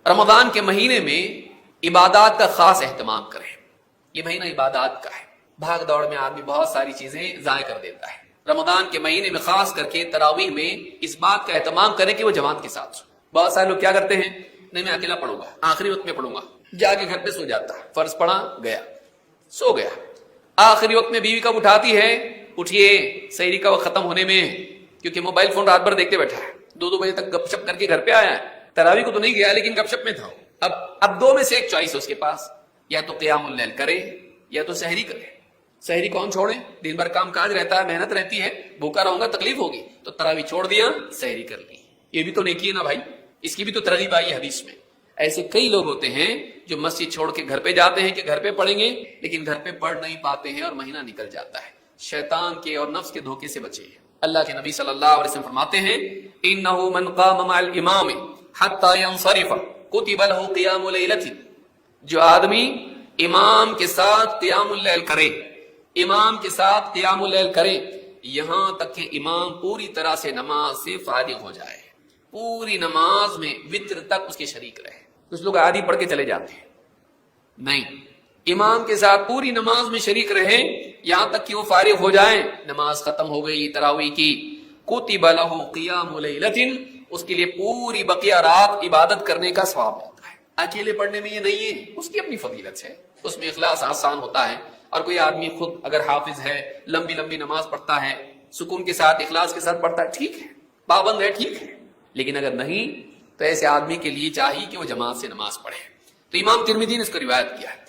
رمضان کے مہینے میں عبادات کا خاص اہتمام کریں. یہ مہینہ عبادات کا ہے. بھاگ دوڑ میں آدمی بہت ساری چیزیں ضائع کر دیتا ہے. رمضان کے مہینے میں خاص کر کے تراویح میں اس بات کا اہتمام کریں کہ وہ جماعت کے ساتھ. بہت سارے لوگ کیا کرتے ہیں، نہیں میں اکیلا پڑھوں گا، آخری وقت میں پڑھوں گا، جا کے گھر پہ سو جاتا ہے. فرض پڑھا گیا، سو گیا. آخری وقت میں بیوی کب اٹھاتی ہے، اٹھیے سحری کا وقت ختم ہونے میں، کیونکہ موبائل فون رات بھر دیکھتے بیٹھا ہے، 2 بجے تک گپ شپ کر کے گھر پہ آیا ہے. تراویح کو تو نہیں گیا لیکن گپ شپ میں تھا. اب 2 میں سے ایک چوائس ہے اس کے پاس، یا تو قیام اللیل کرے یا تو سحری کرے. سحری کون چھوڑے، دن بھر کام کاج رہتا ہے، محنت رہتی ہے، بھوکا رہوں گا تکلیف ہوگی، تو تراویح چھوڑ دیا، سحری کر لی. یہ بھی تو نیکی ہے نا بھائی، اس کی بھی تو ترغیب آئی حدیث میں. ایسے کئی لوگ ہوتے ہیں جو مسجد چھوڑ کے گھر پہ جاتے ہیں کہ گھر پہ پڑھیں گے، لیکن گھر پہ پڑھ نہیں پاتے ہیں اور مہینہ نکل جاتا ہے. شیطان کے اور نفس کے دھوکے سے بچے. اللہ کے نبی صلی اللہ علیہ وسلم فرماتے ہیں انه من قام مع الامام حتى ينصرف كتب له قيام ليلة. جو آدمی امام کے ساتھ قیام اللیل کرے، امام کے ساتھ قیام اللیل کرے یہاں تک کہ امام پوری طرح سے نماز سے فارغ ہو جائے، پوری نماز میں وتر تک اس کے شریک رہے. کچھ لوگ آدھی پڑھ کے چلے جاتے ہیں، نہیں، امام کے ساتھ پوری نماز میں شریک رہے یہاں تک کہ وہ فارغ ہو جائیں. نماز ختم ہو گئی تراویح کی، کتب له قیام لیلۃ، اس کے لیے پوری بقیہ رات عبادت کرنے کا ثواب ہوتا ہے. اکیلے پڑھنے میں یہ نہیں ہے، اس کی اپنی فضیلت ہے، اس میں اخلاص آسان ہوتا ہے. اور کوئی آدمی خود اگر حافظ ہے، لمبی لمبی نماز پڑھتا ہے، سکون کے ساتھ اخلاص کے ساتھ پڑھتا ہے، ٹھیک ہے، پابند ہے، ٹھیک ہے. لیکن اگر نہیں تو ایسے آدمی کے لیے چاہیے کہ وہ جماعت سے نماز پڑھے. تو امام ترمذی نے اس کو روایت کیا ہے.